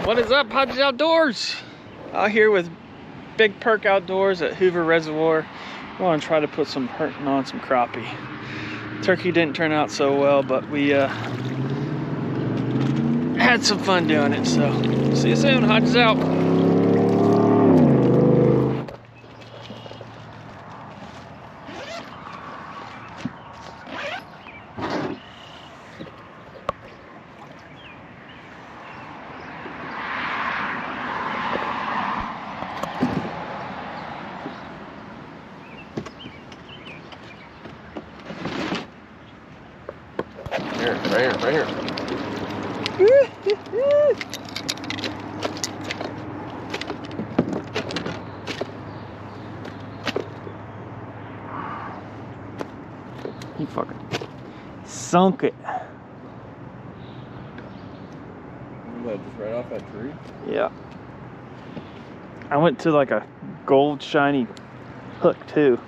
What is up, Hodges Outdoors? Out here with Big Perk Outdoors at Hoover Reservoir. I want to try to put some hunting on some crappie. Turkey didn't turn out so well, but we had some fun doing it. So see you soon. Hodges out. Right here. He fucking sunk it. What, just right off that tree? Yeah. I went to like a gold shiny hook too.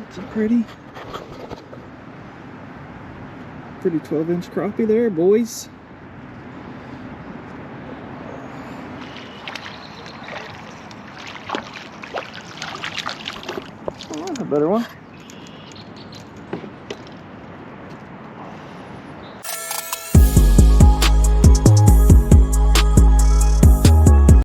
It's a pretty 12-inch crappie there, boys. Oh, that's a better one.